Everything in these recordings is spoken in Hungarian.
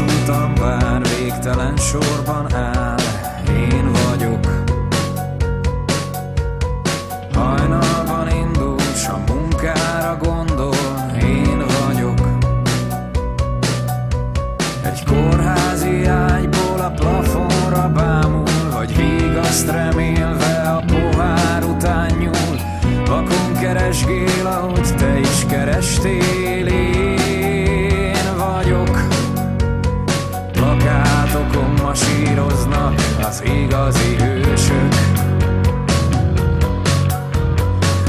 utam vár, végtelen sorban áll. Én vagyok. Hajnalban indul, s a munkára gondol. Én vagyok. Egy kórházi ágyból a plafonra bámul, vagy vigaszt remélve a pohár után nyúl. Vakon keresgél, ahogy te is kerestél. Én vagyok. Plakátokon masíroznak az igazi hősök,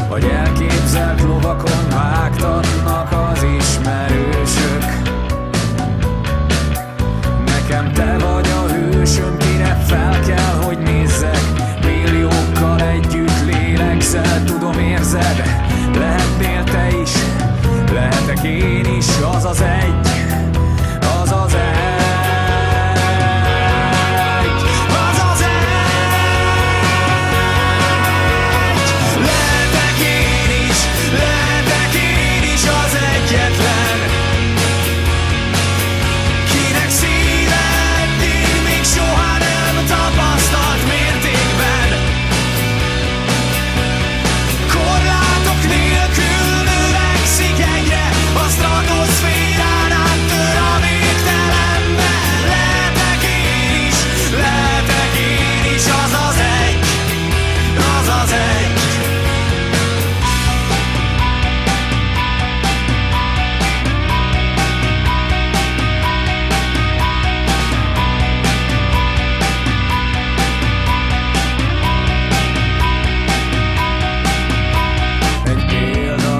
vagy elképzelt lovakon vágtatnak az ismerősök. Nekem te vagy a hősöm, kire fel kell, hogy nézzek. Milliókkal együtt lélegzel, tudom, érzed. Lehetnél te is, lehetek én is, az az egy, az az egy.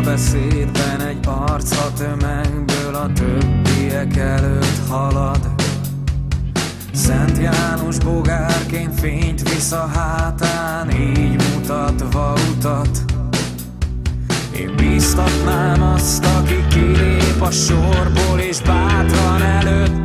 Beszédben egy arc a tömegből a többiek előtt halad. Szent János bogárként fényt visz a hátán, így mutatva utat. Én bíztatnám azt, aki kilép a sorból és bátran előtt